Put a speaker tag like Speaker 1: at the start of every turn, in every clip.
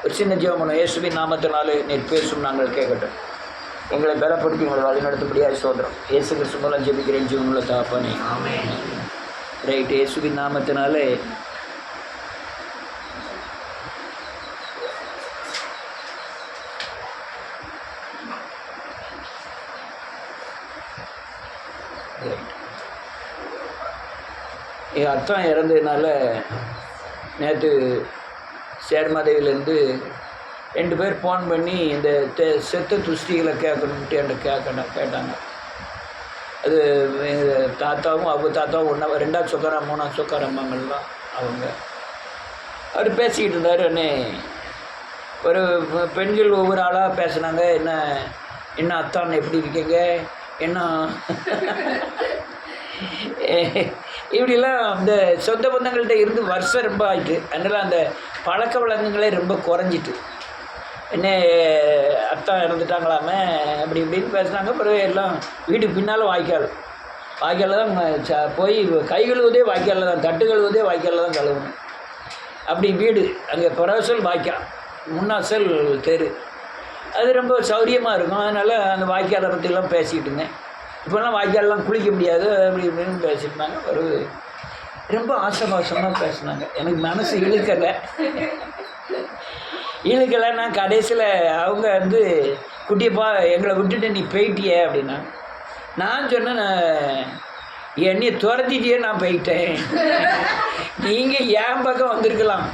Speaker 1: ஒரு சின்ன ஜெபம். இயேசுவின் நாமத்தினாலே நீர் பேசும் நாங்கள் கேட்கட்டும். எங்களை பலப்படுத்தி எங்களை வழிநடத்தபடியாக சோதரம். இயேசு கிறிஸ்து மூலம் ஜெபிக்கிறேன் ஜீவனுள்ள தகப்பனே. ரைட். இயேசுவின் நாமத்தினாலே என் அத்தான் இறந்ததுனால நேற்று சேர்மதையிலேருந்து 2 பேர் ஃபோன் பண்ணி இந்த செத்த துஷ்டிகளை கேட்கணுன்ட்டு என்கிட்ட கேட்டாங்க. அது எங்கள் தாத்தாவும் அவங்க தாத்தாவும் 2ஆவது சொக்காரம் 3ஆவது சொக்காரம்மாங்கள்லாம் அவங்க. அவர் பேசிக்கிட்டு இருந்தார். அண்ணே ஒரு பெண்கள் ஒவ்வொரு ஆளாக பேசுனாங்க. என்ன அத்தான் எப்படி இருக்கீங்க, என்ன இப்படிலாம் அந்த சொந்த பந்தங்கள்கிட்ட இருந்து வருஷம் ரொம்ப ஆயிட்டு. அதனால் அந்த பழக்க வழக்கங்களே ரொம்ப குறைஞ்சிட்டு. என்ன அத்தான் இறந்துட்டாங்களாமே அப்படி இப்படின்னு பேசுனாங்க. பிறகு எல்லாம் வீட்டுக்கு பின்னால் வாய்க்காலில் தான் போய் கை கழுவுதே வாய்க்காலில் தான், தட்டு கழுவுதே வாய்க்காலில் தான் கழுவணும். அப்படி வீடு அங்கே புறவசல் வாய்க்கால், முன்னாசல் தெரு, அது ரொம்ப சௌரியமாக இருக்கும். அதனால் அந்த வாய்க்காலை பற்றிலாம் பேசிக்கிட்டு இருந்தேன். இப்போல்லாம் வாய்க்காலெலாம் குளிக்க முடியாது அப்படி இப்படின்னு பேசியிருந்தாங்க. ஒரு ரொம்ப ஆசபாசமாக பேசினாங்க. எனக்கு மனசு இழுக்கலை. நான் கடைசியில் அவங்க வந்து குட்டியப்பா எங்களை விட்டுட்டு நீ போயிட்டியே அப்படின்னா, நான் சொன்னேன் என்னையை துரத்திட்டியே நான் போயிட்டேன். நீங்கள் என் பக்கம் வந்திருக்கலாம்.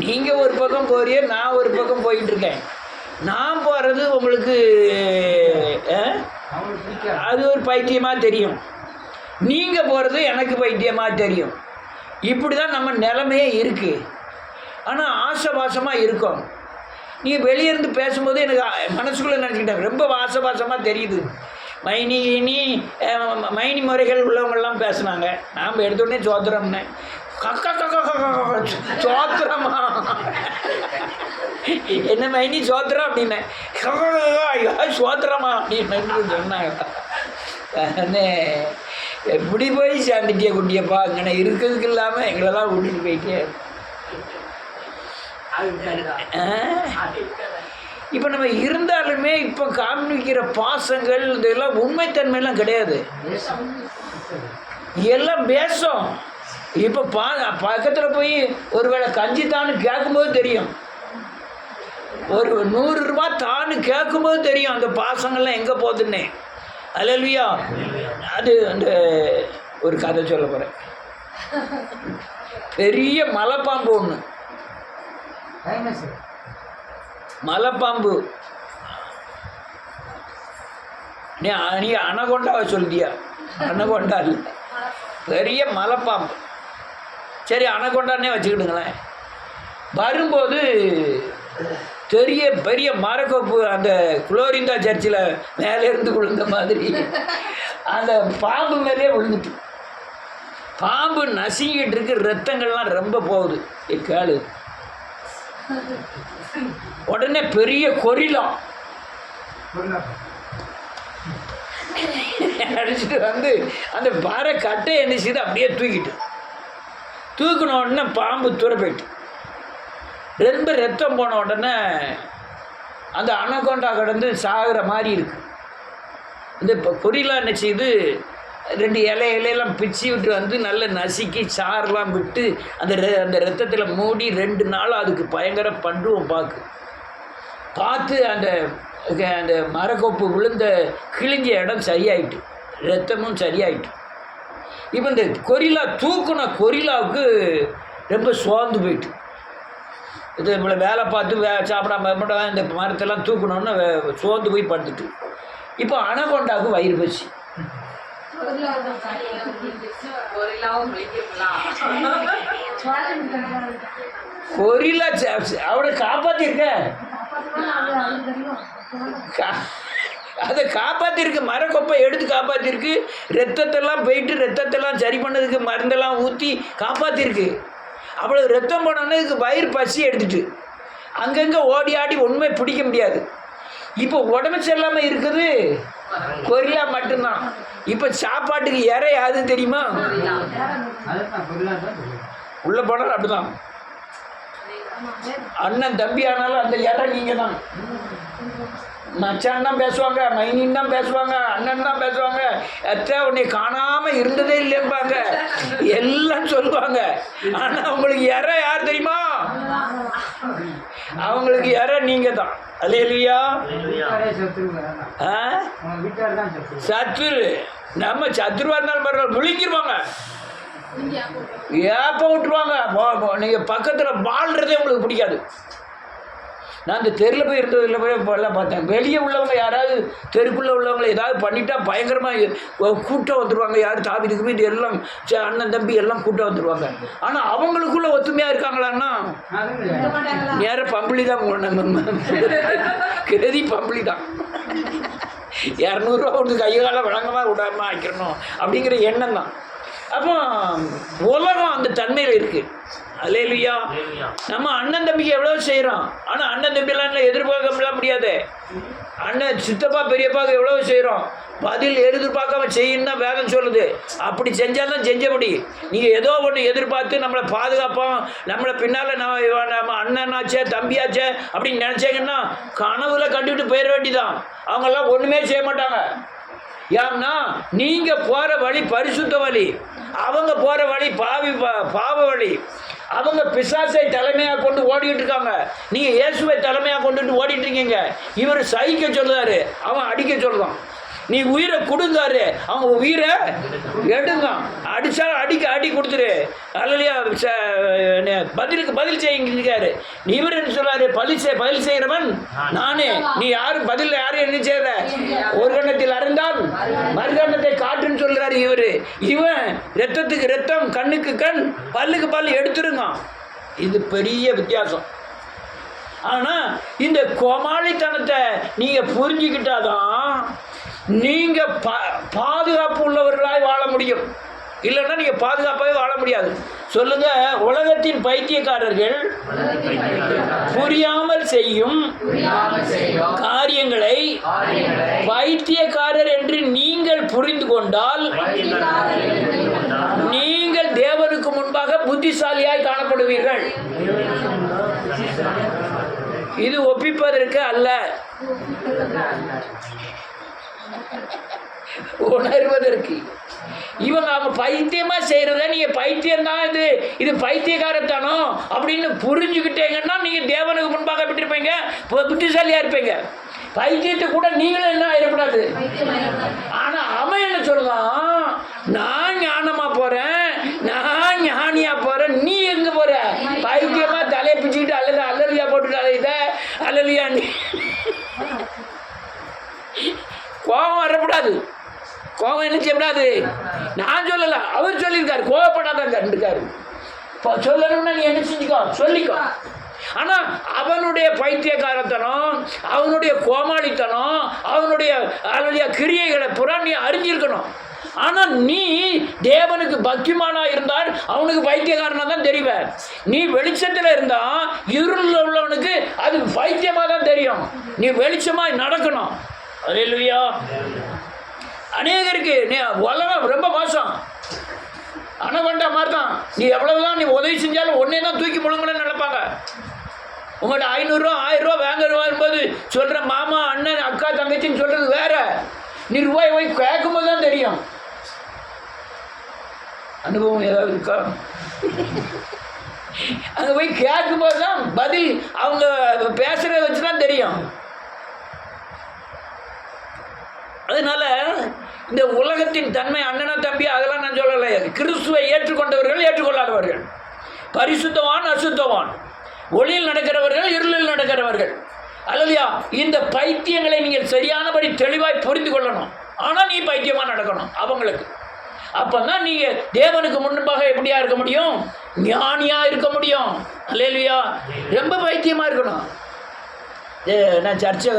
Speaker 1: நீங்கள் ஒரு பக்கம் போறியே, நான் ஒரு பக்கம் போயிட்டுருக்கேன். நான் போகிறது உங்களுக்கு அது ஒரு பைத்தியமாக தெரியும், நீங்கள் போகிறது எனக்கு பைத்தியமாக தெரியும். இப்படி தான் நம்ம நிலைமையே இருக்குது. ஆனால் ஆசபாசமாக இருக்கும். நீங்கள் வெளியேருந்து பேசும்போது எனக்கு மனசுக்குள்ளே நினச்சிக்கிட்டேன், ரொம்ப ஆசபாசமாக தெரியுது. மைனி முறைகள் உள்ளவங்கள்லாம் பேசுனாங்க. நாம் எடுத்தோடனே சோத்திரம்னே, கக்கா சோத்திரமா என்ன மைனி சோத்திரம் அப்படின்னேன். சோத்திரமா அப்படின்னு சொன்னாங்க. எப்படி போய் சேர்ந்துட்டிய குட்டியப்பா, அங்கே இருக்கிறதுக்கு இல்லாமல் எங்களெல்லாம் விட்டுட்டு போயிட்டே. இப்போ நம்ம இருந்தாலுமே இப்போ காமிக்கிற பாசங்கள் இதெல்லாம் உண்மைத்தன்மையெல்லாம் கிடையாது, எல்லாம் பேசும். இப்போ பக்கத்தில் போய் ஒருவேளை கஞ்சி தான்னு கேட்கும்போது தெரியும், ஒரு 100 ரூபா தான்னு கேட்கும்போது தெரியும் அந்த பாசங்கள்லாம் எங்கே போகுதுன்னே. அல்லேலூயா. அது அந்த ஒரு கதை சொல்ல போகிறேன். பெரிய மலைப்பாம்பு ஒன்று, மலைப்பாம்பு. நீ அனகொண்டாவை சொல்லிட்டியா? அனகொண்டா இல்லை, பெரிய மலைப்பாம்பு. சரி, அனகொண்டானே வச்சுக்கிட்டுங்களேன். வரும்போது பெரிய மரக்கோப்பு அந்த குளோரிந்தா சர்ச்சில் மேலே இருந்து விழுந்த மாதிரி அந்த பாம்பு மேலே விழுந்துட்டு, பாம்பு நசுங்கிட்டு இருக்கு, ரத்தங்கள்லாம் ரொம்ப போகுது. கேளு, உடனே பெரிய கொரிலாம் அடிச்சுட்டு வந்து அந்த பாறை கட்டை என்ன செய்து அப்படியே தூக்கின உடனே பாம்பு தூர போயிட்டு ரொம்ப ரத்தம் போன உடனே அந்த அனகொண்டா கடந்து சாகிற மாதிரி இருக்கு. இந்த கொரிலா என்ன செய்து 2 இலையெல்லாம் பிச்சு விட்டு வந்து நல்ல நசுக்கி சாரெலாம் விட்டு அந்த ரத்தத்தில் மூடி 2 நாள் அதுக்கு பயங்கர பண்டுவோம் பார்த்து அந்த மரக்கோப்பு விழுந்த கிழிஞ்ச இடம் சரியாயிட்டு, ரத்தமும் சரியாயிட்டு. இப்போ இந்த தூக்குன கொரிலாவுக்கு ரொம்ப சோர்ந்து போயிட்டு, இது இவ்வளோ வேலை பார்த்து சாப்பிடாம இந்த மரத்தெல்லாம் தூக்கணுன்னு சோர்ந்து போய் படுத்துட்டு. இப்போ அனகொண்டாவுக்கு வயிறு பசி. கொரிலா அவனை காப்பாற்றிருக்க, அதை காப்பாற்றிருக்கு, மரக்கொப்பை எடுத்து காப்பாற்றிருக்கு, ரத்தத்தெல்லாம் போயிட்டு ரத்தத்தெல்லாம் சரி பண்ணதுக்கு மருந்தெல்லாம் ஊற்றி காப்பாற்றிருக்கு. அவ்வளோ ரத்தம் போனோன்னே இதுக்கு வயிறு பசி எடுத்துட்டு அங்கங்கே ஓடி ஆடி ஒன்றுமே பிடிக்க முடியாது. இப்போ உடம்பு சரியில்லாமல் இருக்குது கொரிலா மட்டும்தான். இப்போ சாப்பாட்டுக்கு யாதுன்னு தெரியுமா? உள்ளே போனாலும் அப்படிதான். அண்ணன் தம்பி ஆனாலும் அந்த இடம் நீங்கள் தான். மச்சான் தான் பேசுவாங்க, மைனின் தான் பேசுவாங்க, அண்ணன் தான் பேசுவாங்க. அத்தை உன்னை காணாமல் இருந்ததே இல்லைம்பாங்க, எல்லாம் சொல்லுவாங்க. ஆனால் அவங்களுக்கு யார் தெரியுமா? அவங்களுக்கு நீங்கள் தான். அல்லேலூயா. சத்துரு நம்ம சத்துருவா இருந்தாலும் பரவாயில்ல, முழிக்கிடுவாங்க, ஏப்ப விட்டுருவாங்க. நீங்கள் பக்கத்தில் வாழ்கிறதே உங்களுக்கு பிடிக்காது. நான் இந்த தெருவில் போய் இருந்ததில் போய் எல்லாம் பார்த்தேன். வெளியே உள்ளவங்க யாராவது தெருக்குள்ளே உள்ளவங்களை ஏதாவது பண்ணிட்டா பயங்கரமாக கூட்டம் வந்துடுவாங்க. யார் தாவிதுக்கு போய் இது எல்லாம் அண்ணன் தம்பி எல்லாம் கூட்டம் வந்துடுவாங்க. ஆனால் அவங்களுக்குள்ள ஒத்துமையாக இருக்காங்களான்னா நேர பம்பளி தான், கிருதி பம்பளி தான். 200 ஒன்று கையால வழங்கமாக விடாமல் ஆக்கிடணும் அப்படிங்கிற எண்ணம் தான். அப்போ உலகம் அந்த தன்மையில் இருக்குது. அல்லேலூயா. நம்ம அண்ணன் தம்பிக்கு எவ்வளோ செய்கிறோம், ஆனால் அண்ணன் தம்பிலாம் எதிர்பார்க்கலாம் முடியாது. அண்ணன் சித்தப்பா பெரியப்பாவுக்கு எவ்வளோ செய்கிறோம், பதில் எதிர்பார்க்காம செய்யணும் தான் வேதம் சொல்லுது. அப்படி செஞ்சால் தான் செஞ்சபடி. நீங்கள் ஏதோ ஒன்று எதிர்பார்த்து நம்மளை பாதுகாப்போம், நம்மளை பின்னால் நம்ம அண்ணனாச்சே தம்பியாச்சே அப்படின்னு நினச்சிங்கன்னா கனவுல கண்டுக்கிட்டு போயிட வேண்டிதான். அவங்கெல்லாம் ஒன்றுமே செய்ய மாட்டாங்க. ஏன்னா நீங்கள் போகிற வழி பரிசுத்த வழி, அவங்க போகிற வழி பாவ வழி. அவங்க பிசாசை தலைமையாக கொண்டு ஓடிக்கிட்டு இருக்காங்க, நீங்கள் இயேசுவை தலைமையாக கொண்டுட்டு ஓடிட்டு இருக்கீங்க. இவர் சகிக்க சொல்லுறாரு, அவன் அடிக்க சொல்லுவான். நீ உயிரை கொடுங்காரு, அவங்க உயிரை எடுங்க. அடிச்சா அடி கொடுத்துரு. அல்லையா பதிலுக்கு பதில் செய்யுங்கிறாரு. இவர் என்ன சொல்றாரு? பதில் செய்கிறவன் நானே. நீ யாரும் பதில் யாரும் என்ன செய்யற? ஒரு கண்ணத்தில் அறந்தால் மறுகண்ணத்தை காட்டுன்னு சொல்றாரு இவரு. இவன் ரத்தத்துக்கு ரத்தம், கண்ணுக்கு கண், பல்லுக்கு பல்லு எடுத்துருங்க. இது பெரிய வித்தியாசம். ஆனால் இந்த கோமாளித்தனத்தை நீங்கள் புரிஞ்சுக்கிட்டாதான் நீங்கள் பாதுகாப்பு உள்ளவர்களாய் வாழ முடியும். இல்லைன்னா நீங்கள் பாதுகாப்பாகவே வாழ முடியாது. சொல்லுங்க, உலகத்தின் பைத்தியக்காரர்கள் புரியாமல் செய்யும் காரியங்களை பைத்தியக்காரர் என்று நீங்கள் புரிந்து கொண்டால் நீங்கள் தேவனுக்கு முன்பாக புத்திசாலியாய் காணப்படுவீர்கள். இது ஒப்பிப்பதற்கு அல்ல, உணர்வதற்கு. இவங்க அவங்க பைத்தியமா செய்யறத நீங்க பைத்தியம் தான், இது பைத்தியக்காரத்தானோ அப்படின்னு புரிஞ்சுக்கிட்டீங்கன்னா நீங்க தேவனுக்கு முன்பாக விட்டுருப்பீங்க, புத்திசாலியா இருப்பீங்க. பைத்தியத்தை கூட நீங்களும் என்ன ஆயிடக்கூடாது. ஆனா அவன் என்ன சொல்லுவான்? நான் ஞானமா போறேன், நான் ஞானியா போறேன், நீ எங்க போற? பைத்தியமா தலையை பிச்சுக்கிட்டு அல்லது அல்லலியா போட்டுட்டு அலையுத. அல்லலியா நீ கோபம் வரக்கூடாது. கோபம் என்ன செய்யக்கூடாது. நான் சொல்லல, அவர் சொல்லியிருக்காரு. கோபப்படாதான் இருக்காரு. சொல்லணும்னா நீ என்ன செஞ்சுக்கோ, சொல்லிக்கோ. ஆனால் அவனுடைய பைத்தியக்காரத்தனம், அவனுடைய கோமாளித்தனம், அவனுடைய கிரியைகளை புறா நீ அறிஞ்சிருக்கணும். ஆனால் நீ தேவனுக்கு பக்திமானா இருந்தால் அவனுக்கு பைத்தியக்காரனா தான் தெரிவார். நீ வெளிச்சத்தில் இருந்தால் இருளில் உள்ளவனுக்கு அது பைத்தியமாக தான் தெரியும். நீ வெளிச்சமாக நடக்கணும். அல்லேலூயா. அநேகருக்கு நீ உலகம் ரொம்ப மோசம், அனகொண்டா மாதிரி தான். நீ எவ்வளவுதான் நீ உதவி செஞ்சாலும் ஒன்னே தான் தூக்கி முழுங்கணும்னு நினைப்பாங்க. உங்கள்கிட்ட 500 ரூபா 1000 ரூபா வாங்குற போது சொல்கிற மாமா அண்ணன் அக்கா தங்கச்சின்னு சொல்கிறது வேற. நீ ரூபாய் போய் கேட்கும்போது தான் தெரியும். அனுபவம் ஏதாவது இருக்கா? அங்கே போய் கேட்கும்போது தான் பதில் அவங்க பேசுகிறத வச்சு தான் தெரியும். அதனால இந்த உலகத்தின் தன்மை அண்ணனா தம்பி அதெல்லாம் நான் சொல்லலை. கிறிஸ்துவை ஏற்றுக்கொண்டவர்கள் ஏற்றுக்கொள்ளாதவர்கள், பரிசுத்தவான் அசுத்தவான், ஒளியில் நடக்கிறவர்கள் இருளில் நடக்கிறவர்கள். அல்லையா? இந்த பைத்தியங்களை நீங்கள் சரியானபடி தெளிவாய் புரிந்து கொள்ளணும். ஆனால் நீ பைத்தியமாக நடக்கணும் அவங்களுக்கு. அப்போ தான் நீங்கள் தேவனுக்கு முன்பாக எப்படியா இருக்க முடியும்? ஞானியாக இருக்க முடியும். அல்லேலூயா. ரொம்ப பைத்தியமாக இருக்கணும். நான் சர்ச்சை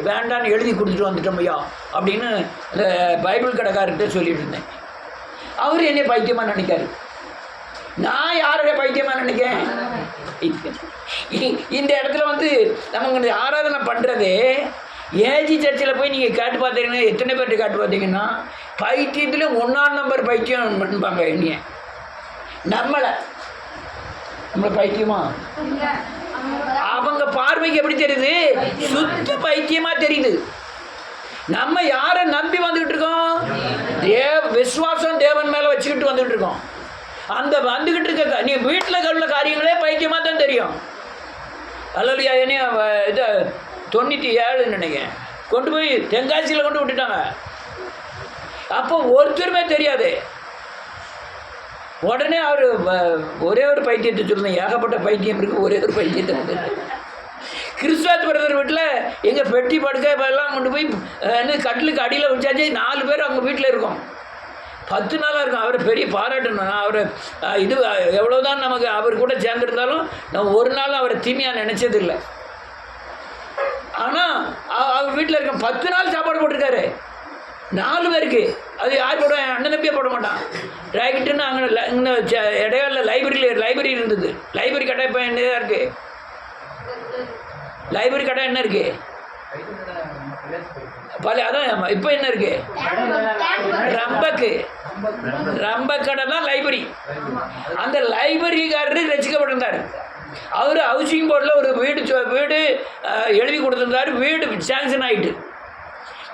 Speaker 1: வேண்டான்னு எழுதி கொடுத்துட்டு வந்துட்டோம் ஐயா அப்படின்னு அந்த பைபிள் கடைக்காரர்கிட்ட சொல்லிட்டு இருந்தேன். அவர் என்னை பைத்தியமாக நினைக்காரு. நான் யாருடைய பைத்தியமாக நினைக்கிறேன்? இந்த இடத்துல நம்ம ஆராதனை பண்ணுறது ஏஜி சர்ச்சில் போய் நீங்கள் கேட்டு பார்த்தீங்கன்னா எத்தனை பேர்ட்டு கேட்டு பார்த்தீங்கன்னா பைத்தியத்தில் 1ஆம் நம்பர் பைத்தியம் பண்ணுவாங்க. என்னைய நம்மளை பைத்தியமா பார்வைக்கு எப்படி தெரியுது? சுத்த பைத்தியமா தெரியுது. நம்ம யாரை நம்பி வந்துகிட்டு இருக்கோம்? விசுவாசம் தேவன் மேல வச்சுக்கிட்டு வந்துகிட்டு இருக்கோம். அந்த வந்துகிட்டு இருக்க நீ வீட்டில் உள்ள காரியங்களே பைத்தியமா தான் தெரியும். அல்லையா? என்ன இது 97 நினைக்கிறேன், கொண்டு போய் தென்காசியில் கொண்டு விட்டுட்டாங்க. அப்போ ஒருத்தருமே தெரியாது. உடனே அவர் ஒரே ஒரு பைத்தியத்தை சொல்லுங்க, ஏகப்பட்ட பைத்தியம் இருக்குது, ஒரே ஒரு பைத்தியத்தை வந்து கிறிஸ்துவாத் பிரதர் வீட்டில் எங்கள் பெட்டி படுக்கை எல்லாம் கொண்டு போய் கட்டிலுக்கு அடியில் வச்சாச்சு. 4 பேர் அவங்க வீட்டில் இருக்கோம். 10 நாளாக இருக்கும். அவரை பெரிய பாராட்டணும். அவரை இது எவ்வளோதான் நமக்கு அவர் கூட சேர்ந்துருந்தாலும் நம்ம ஒரு நாள் அவரை தீமையாக நினச்சதில்லை. ஆனால் அவர் வீட்டில் இருக்க 10 நாள் சாப்பாடு போட்டிருக்காரு 4 பேருக்கு. அது யார் போட? அண்ணன் தம்பியே போட மாட்டான். ராக்கெட்டுன்னு அங்கே இன்னும் இடையில லைப்ரரி இருந்தது. லைப்ரரி கடை இப்போ என்ன இருக்குது? லைப்ரரி கடை என்ன இருக்குது? அதான் இப்போ என்ன இருக்குது? ரம்ப கடை தான் லைப்ரரி. அந்த லைப்ரரிக்காரரு ரசிக்கப்பட்டிருந்தார். அவர் ஹவுசிங் போர்டில் ஒரு வீடு எழுதி கொடுத்துருந்தார். வீடு சாங்ஷன் ஆகிட்டு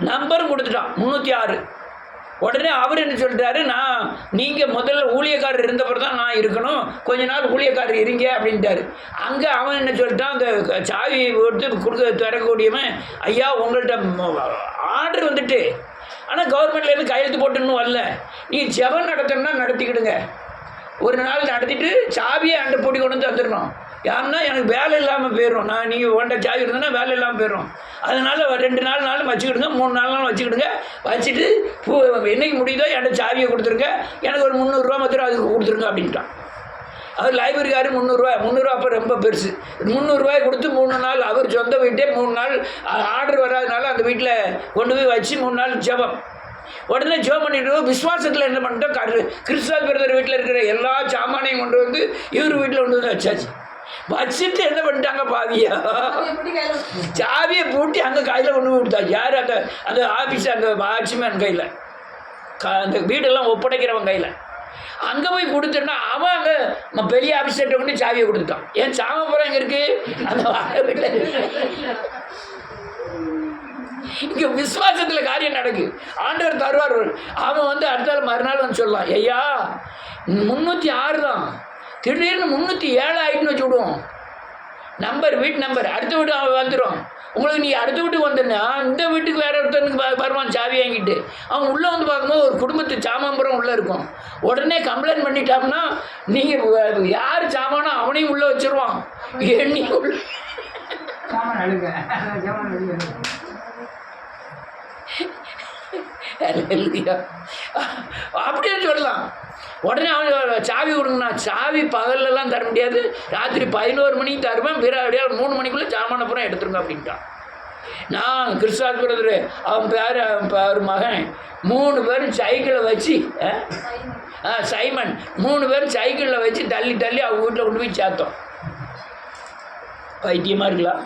Speaker 1: நம்பரும் கொடுத்துட்டான் 306. உடனே அவர் என்ன சொல்லிட்டாரு, நீங்கள் முதல்ல ஊழியக்காரர் இருந்தப்பறம் தான் நான் இருக்கணும், கொஞ்ச நாள் ஊழியக்காரர் இருங்க அப்படின்ட்டாரு. அங்கே அவன் என்ன சொல்லிட்டான், அந்த சாவி கொடுத்து தரக்கூடியவன், ஐயா உங்கள்கிட்ட ஆர்டர் வந்துட்டு, ஆனால் கவர்மெண்ட்லேருந்து கையெழுத்து போட்டுன்னு வரல, நீங்கள் ஜெபம் நடத்தணும்னா நடத்திக்கிடுங்க, ஒரு நாள் நடத்திட்டு சாவியை அண்டை போட்டி கொண்டு வந்து தந்துடணும். யாருன்னா எனக்கு வேலை இல்லாமல் போயிடும், நீங்கள் ஒன்றை சாவி இருந்தேன்னா வேலை இல்லாமல் போயிடும், அதனால் 2 நாள் வச்சுக்கிடுங்க, 3 நாள் வச்சுக்கிடுங்க, வச்சுட்டு என்றைக்கு முடியுதோ என்கிட்ட சாவியை கொடுத்துருங்க, எனக்கு ஒரு 300 மாத்திரம் அதுக்கு கொடுத்துருங்க அப்படின்ட்டான். அவர் லைப்ரரிக்காரு 300 அப்போ ரொம்ப பெருசு. 300 கொடுத்து 3 நாள் அவர் சொந்த வீட்டே 3 நாள் ஆர்டர் வராதனால அந்த வீட்டில் கொண்டு போய் வச்சு 3 நாள் ஜெபம். உடனே ஜெபம் பண்ணிட்டு விசுவாசத்தில் என்ன பண்ணிட்டோம், கிறிஸ்துவ பிரதர் வீட்டில் இருக்கிற எல்லா சாமானையும் கொண்டு வந்து இவர் வீட்டில் கொண்டு வந்து வச்சாச்சு. வச்சுட்டு என்ன பண்ணிட்டாங்க பாவியா, சாவியை பூட்டி அங்கே கையில் கொண்டு கொடுத்தாச்சு. யார்? அந்த ஆஃபீஸ், அந்த வாட்ச்மேன் கையில், அந்த வீடெல்லாம் ஒப்படைக்கிறவன் கையில். அங்கே போய் கொடுத்துட்டா அவன் அங்கே பெரிய ஆஃபீஸர்கிட்ட கொண்டு சாவியை கொடுத்துட்டான். ஏன் சாமபுரம் எங்கே இருக்குது? அந்த வீட்டில். இங்கே விசுவாசத்தில் காரியம் நடக்கு, ஆண்டவர் தருவார். அவன் வந்து அடுத்த மறுநாள் வந்து சொல்லலாம், ஐயா 306 தான், திடீர்னு 307 ஆகிட்டுன்னு வச்சு விடுவோம் நம்பர், வீட்டு நம்பர், அடுத்த வீட்டு அவன் வந்துடும். உங்களுக்கு நீ அடுத்த வீட்டுக்கு வந்தேன்னா இந்த வீட்டுக்கு வேற ஒருத்தனுக்கு வருவான் சாவி வாங்கிட்டு. அவன் உள்ளே வந்து பார்க்கும்போது ஒரு குடும்பத்து சாமான்புறம் உள்ளே இருக்கும். உடனே கம்ப்ளைண்ட் பண்ணிட்டோம்னா நீங்கள் யார் சாமானோ அவனையும் உள்ளே வச்சுருவான். எண்ணி உள்ள அப்படியே சொல்லலாம். உடனே அவன் சாவி கொடுங்கண்ணா, சாவி பகல்லலாம் தர முடியாது, ராத்திரி 11 மணிக்கு தருவேன், பிறடியா 3 மணிக்குள்ளே சாமான பூரா எடுத்துருங்க அப்படின்ட்டான். நான் கிறிஸ்துவ பிரதர் அவன் பேர் அவர் மகன் 3 பேரும் சைக்கிளை வச்சு சைமன் 3 பேரும் சைக்கிளில் வச்சு தள்ளி அவங்க வீட்டில் கொண்டு போய் சேர்த்தோம். பைத்தியமாக இருக்கலாம்.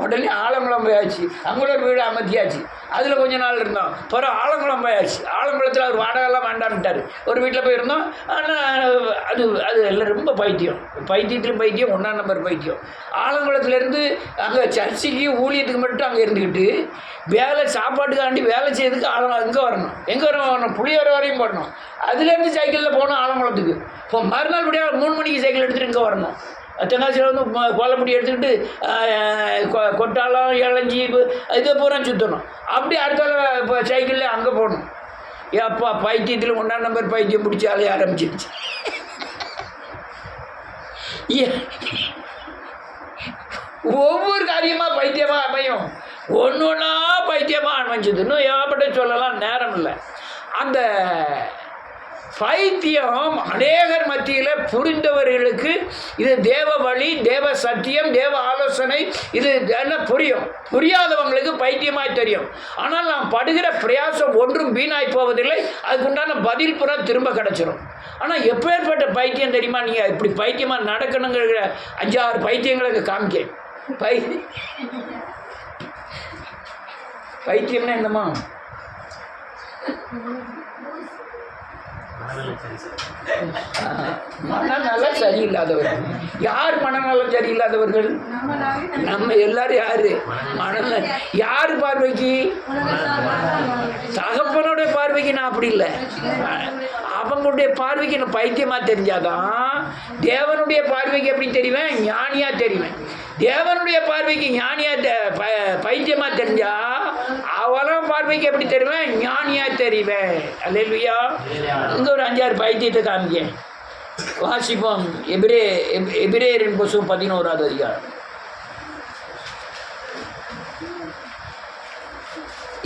Speaker 1: உடனே ஆலங்குளம் போயாச்சு, அங்குள்ள வீடு அமைத்தியாச்சு. அதில் கொஞ்ச நாள் இருந்தோம். பிறகு ஆலங்குளம் போயாச்சு. ஆலங்குளத்தில் அவர் வாடகைலாம் வேண்டாம்ட்டார். ஒரு வீட்டில் போயிருந்தோம். ஆனால் அது எல்லாம் ரொம்ப பைத்தியத்திலும் பைத்தியம், 1ஆம் நம்பர் பைத்தியம். ஆலங்குளத்துலேருந்து அங்கே சர்ச்சைக்கு ஊழியத்துக்கு மட்டும் அங்கே இருந்துக்கிட்டு சாப்பாட்டுக்காண்டி வேலை செய்யறதுக்கு இங்கே வரணும். எங்கே வரணும்? புளியோர வரையும் போடணும். அதுலேருந்து சைக்கிளில் போகணும் ஆலங்குளத்துக்கு. இப்போ மறுநாள் முடியாது 3 மணிக்கு சைக்கிள் எடுத்துகிட்டு இங்கே வரணும். தென்காசியில் வந்து கோலப்படி எடுத்துக்கிட்டு கொட்டாலம் இளஞ்சி இதை பூரா சுற்றணும். அப்படி அடுத்தால இப்போ சைக்கிளில் அங்கே போகணும். ஏப்பா பைத்தியத்தில் 1ஆம் நம்பர் பைத்தியம் பிடிச்சி அலைய ஆரம்பிச்சிருச்சு. ஒவ்வொரு காரியமாக பைத்தியமாக அமையும், ஒன்றா பைத்தியமாக அமைஞ்சது. இன்னும் ஏகப்பட்ட சொல்லலாம், நேரம் இல்லை. அந்த பைத்தியம் அநேகர் மத்தியில் புரிந்தவர்களுக்கு இது தேவ வழி, தேவ சத்தியம், தேவ ஆலோசனை, இது என்ன புரியும். புரியாதவங்களுக்கு பைத்தியமாய் தெரியும். ஆனால் நாம் படுகிற பிரயாசம் ஒன்றும் வீணாய் போவதில்லை, அதுக்குண்டான பதில் புறா திரும்ப கிடச்சிரும். ஆனால் எப்பேற்பட்ட பைத்தியம் தெரியுமா? நீங்கள் இப்படி பைத்தியமாக நடக்கணுங்கிற 5-6 பைத்தியங்களுக்கு காமிக்க. பைத்தியம்னா என்னம்மா? மனநலம் சரியில்லாதவர்கள். யார் மனநலம் சரியில்லாதவர்கள்? நம்ம எல்லாரும் யாரு? மனநலம் யார் பார்வைக்கு? தகப்பனுடைய பார்வைக்கு நான் அப்படி இல்லை. அவங்களுடைய பார்வைக்கு நான் பைத்தியமா தெரிஞ்சாதான் தேவனுடைய பார்வைக்கு எப்படி தெரிவேன்? ஞானியா தெரிவேன். தேவனுடைய பார்வைக்கு ஞானியா பைத்தியமா தெரிஞ்சா அவளும் பார்வைக்கு எப்படி தெரிவேன்? ஞானியா தெரிவேன். அல்லேலூயா. இங்க ஒரு 5-6 பைத்தியத்தை காமிக்க வாசிப்போம். எபிரேயரின் புத்தகம் 11வது அதிகாரம்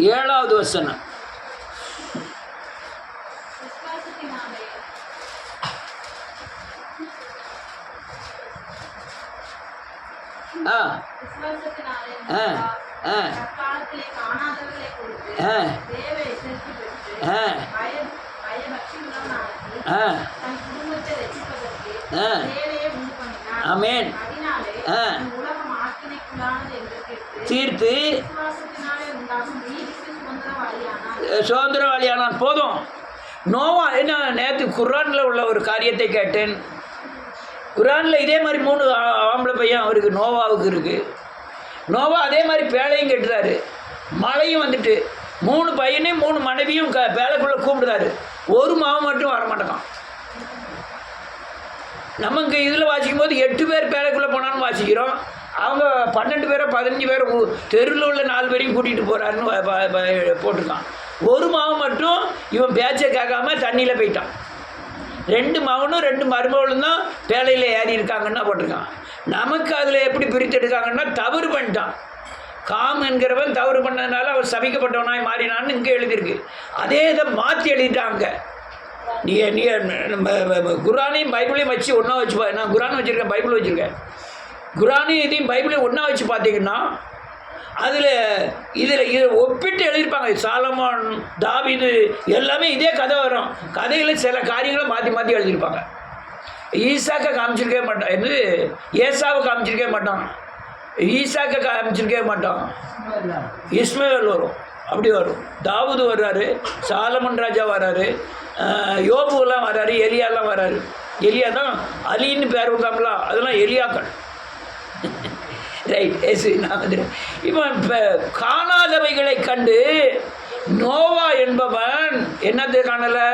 Speaker 1: 7வது வசனம். ஆமென். தீர்த்து சுதந்திரவாளியானான். போதும். நோவா என்ன? நேற்று குர்ஆனில் உள்ள ஒரு காரியத்தை கேட்டேன். குர்ஆனில் இதே மாதிரி 3 ஆம்பளை பையன் அவருக்கு நோவாவுக்கு இருக்குது. நோவா அதே மாதிரி பேழையும் கட்டுறாரு. மழையும் வந்துட்டு 3 பையனையும் 3 மனைவியும் பேழைக்குள்ளே கூப்பிடுறாரு. ஒரு மாவன் மட்டும் வரமாட்டேங்கான். நமக்கு இதில் வாசிக்கும் போது 8 பேர் பேழைக்குள்ளே போனான்னு வாசிக்கிறோம். அவங்க 12 பேரோ 15 பேரோ தெருவில் உள்ள 4 பேரையும் கூட்டிகிட்டு போகிறாருன்னு போட்டிருக்கான். ஒரு மாவன் மட்டும் இவன் பேச்சை கேட்காம தண்ணியில் போயிட்டான். 2 மகனும் 2 மருமகளும் தான் பேழையில் ஏறி இருக்காங்கன்னா போட்டிருக்கான். நமக்கு அதில் எப்படி பிரித்தெடுக்காங்கன்னா தவறு பண்ணிட்டான். காம் என்கிறவன் தவறு பண்ணதுனால அவன் சபிக்கப்பட்டவனாய் மாறினான்னு இங்கே எழுதியிருக்கு. அதே இதை மாற்றி எழுதிட்டாங்க. நீ குர்ஆனையும் பைபிளையும் வச்சு ஒன்றா வச்சு நான் குர்ஆன் வச்சுருக்கேன், பைபிள் வச்சுருக்கேன். குர்ஆனையும் இதையும் பைபிளையும் ஒன்றா வச்சு பார்த்தீங்கன்னா இதில் ஒப்பிட்டு எழுதியிருப்பாங்க. சாலமோன், தாவீது எல்லாமே இதே கதை வரும். கதையில் சில காரியங்களை மாற்றி மாற்றி எழுதியிருப்பாங்க. ஈசாக்கை காமிச்சிருக்கவே மாட்டான். ஏசாவை காமிச்சிருக்கவே மாட்டான். ஈசாக்கை காமிச்சிருக்கவே மாட்டான். இஸ்மவேல் வரும், அப்படி வரும். தாவூது வர்றாரு, சாலமன் ராஜா வர்றாரு, யோபுலாம் வர்றாரு, எலியாலாம் வர்றாரு. எலியா தான் அலின்னு பேர் வைக்காமலா, அதெல்லாம் எலியாக்கள். ரைட். ஏசு நான் வந்துடுறேன். இப்போ காணாதவைகளை கண்டு நோவா என்பவன் என்னத்தை காணலை?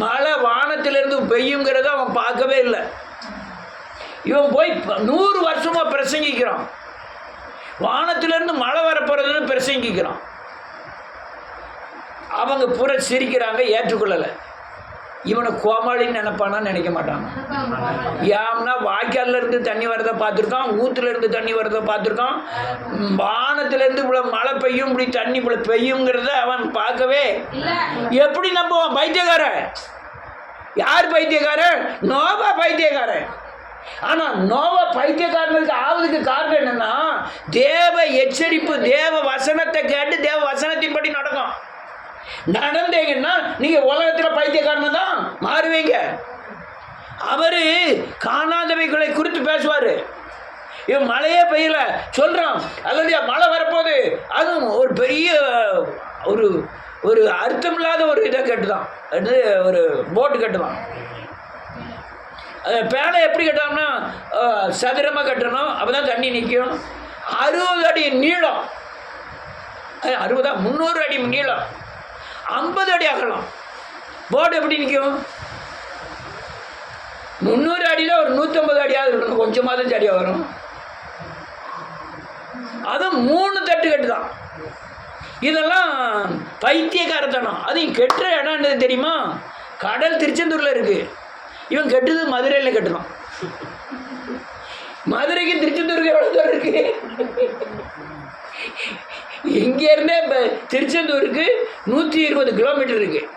Speaker 1: மழை வானத்திலிருந்து பெய்யுங்கிறத அவன் பார்க்கவே இல்லை. இவன் போய் 100 வருஷமாக பிரசங்கிக்கிறான். வானத்திலிருந்து மழை வரப்போறதுன்னு பிரசங்கிக்கிறான். அவங்க பூரா சிரிக்கிறாங்க, ஏற்றுக்கொள்ளலை. இவனை கோமாளின்னு நினைப்பானான்னு நினைக்க மாட்டான். ஏன்னா வாய்க்காலில் இருந்து தண்ணி வரதை பார்த்துருக்கான், ஊத்துல இருந்து தண்ணி வரதை பார்த்துருக்கான். வானத்திலேருந்து இவ்வளோ மழை பெய்யும், இப்படி தண்ணி இவ்வளோ பெய்யுங்கிறத அவன் பார்க்கவே. எப்படி நம்புவான்? பைத்தியக்காரன். யார் பைத்தியக்காரன்? நோவா பைத்தியக்காரன். ஆனால் நோவா பைத்தியக்காரனுக்கு ஆவதுக்கு காரணம் என்னன்னா, தேவ எச்சரிப்பு, தேவ வசனத்தை கேட்டு தேவ வசனத்தின்படி நடக்கும். நடந்தீங்கன்னா நீங்க உலகத்தில் பைத்தியக்காரன் தான் மாறுவீங்க. அவரு காணாதவைகளை குறித்து பேசுவாரு. இவன் மழையே பெய்யல சொல்றான், அல்லது மழை வரப்போகுது, அதுவும் ஒரு பெரிய ஒரு அர்த்தமில்லாத ஒரு இதை கட்டுதான், ஒரு போட்டு கட்டுதான். பேனை எப்படி கட்டணும்னா சதுரமாக கட்டணும், அப்போ தான் தண்ணி நிற்கும். 60 அடி நீளம், 300 அடி நீளம், 50 அடி அகலம். போர்டு எப்படி நிற்கும்? 300 அடியில் ஒரு 150 அடியாவது இருக்கணும், கொஞ்சமாவது சரியாக வரும். அதுவும் 3 தட்டு கட்டுதான். இதெல்லாம் பைத்தியக்காரத்தனம். அதையும் கெட்டுற இடம் தெரியுமா? கடல் திருச்செந்தூரில் இருக்குது. இவன் கெட்டுது மதுரையில் கட்டணும். மதுரைக்கு திருச்செந்தூருக்கு எவ்வளோ தூரம் இருக்குது? இங்கேருந்தே இப்போ திருச்செந்தூருக்கு 120 கிலோமீட்டர் இருக்குது.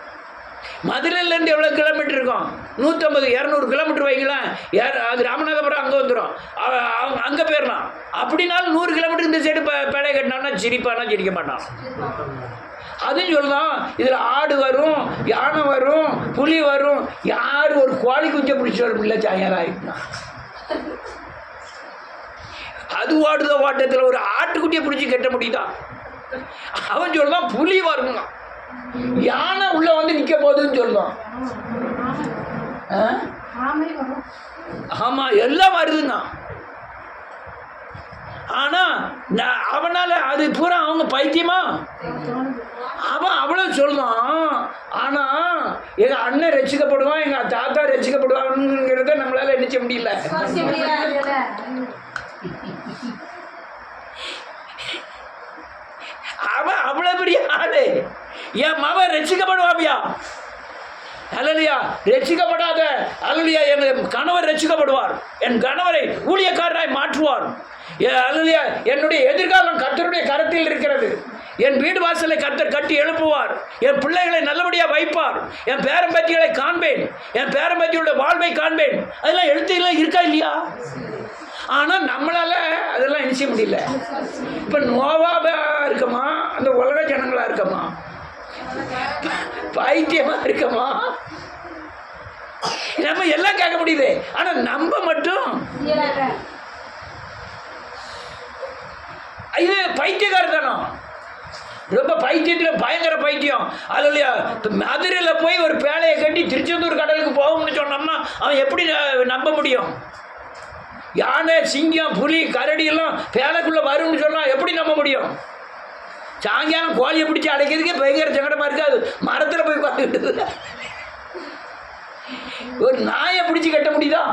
Speaker 1: மதுரையிலேருந்து எவ்வளோ கிலோமீட்டர் இருக்கும்? 150-200 கிலோமீட்டர் வைங்களேன். அது ராமநாதபுரம் அங்கே வந்துடும், அங்கே போயிடலாம். அப்படின்னாலும் 100 கிலோமீட்டர் இந்த சைடு பேழை கட்டினான்னா சிரிப்பானா சிரிக்க மாட்டான். அதுவும் சொல்லலாம். இதில் ஆடு வரும், யானை வரும், புலி வரும். யார் ஒரு கோழி குஞ்சை பிடிச்சி வரும் இல்லை தயாராகிட்டா. அது ஓட்டத்தில் ஒரு ஆட்டுக்குட்டியை பிடிச்சி கட்ட முடியுதா? அவன் சொல்லலாம் புலி வருங்க. யானை உள்ள வந்து நிக்க போகுதுன்னு சொல்லுவோம். ஆமா, எல்லாம் வருதுன்னா. ஆனா அவனால அது பூரா அவங்க பைத்தியமா அவன் அவ்வளவு சொல்லுவான். ஆனா எங்க அண்ணன் ரசிக்கப்படுவான், எங்க தாத்தா ரசிக்கப்படுவாங்கிறத நம்மளால நினைச்ச முடியல. அவன் அவ்வளவு பெரிய ஆளு, என் மகன் ரசிக்கப்படுவாபியா? அல்லையா? ரசிக்கப்படாத அல்லையா? என் கணவர் ரசிக்கப்படுவார், என் கணவரை ஊழியக்காரராய் மாற்றுவார். அல்லையா? என்னுடைய எதிர்காலம் கர்த்தருடைய கரத்தில் இருக்கிறது. என் வீடு வாசலை கர்த்தர் கட்டி எழுப்புவார். என் பிள்ளைகளை நல்லபடியாக வைப்பார். என் பேரம்பத்திகளை காண்பேன், என் பேரம்பத்தியோட வாழ்வை காண்பேன். அதெல்லாம் எழுத்துலாம் இருக்கா இல்லையா? ஆனால் நம்மளால அதெல்லாம் நினைச்ச முடியல. இப்போ நோவாவா இருக்கமா, அந்த உலக ஜனங்களா இருக்கமா, பைத்தியமா இருக்கமா, நம்ம எல்லாம் கேட்க முடியுது. ஆனா நம்ம மட்டும் இது பைத்தியக்காரத்தனம். ரொம்ப பைத்தியத்தில் பயங்கர பைத்தியம். அது இல்லையா? மதுரையில் போய் ஒரு பேழையை கட்டி திருச்செந்தூர் கடலுக்கு போகும்னு சொன்னோம்னா அவன் எப்படி நம்ப முடியும்? யானை, சிங்கம், புலி, கரடி எல்லாம் பேழைக்குள்ளே வரும்னு சொன்னால் எப்படி நம்ப முடியும்? சாயங்காலம் கோழியை பிடிச்சி அடைக்கிறதுக்கே பயங்கர சங்கடமாக இருக்காது. மரத்தில் போய் பார்த்துக்கிட்டு ஒரு நாயை பிடிச்சி கட்ட முடியுதா?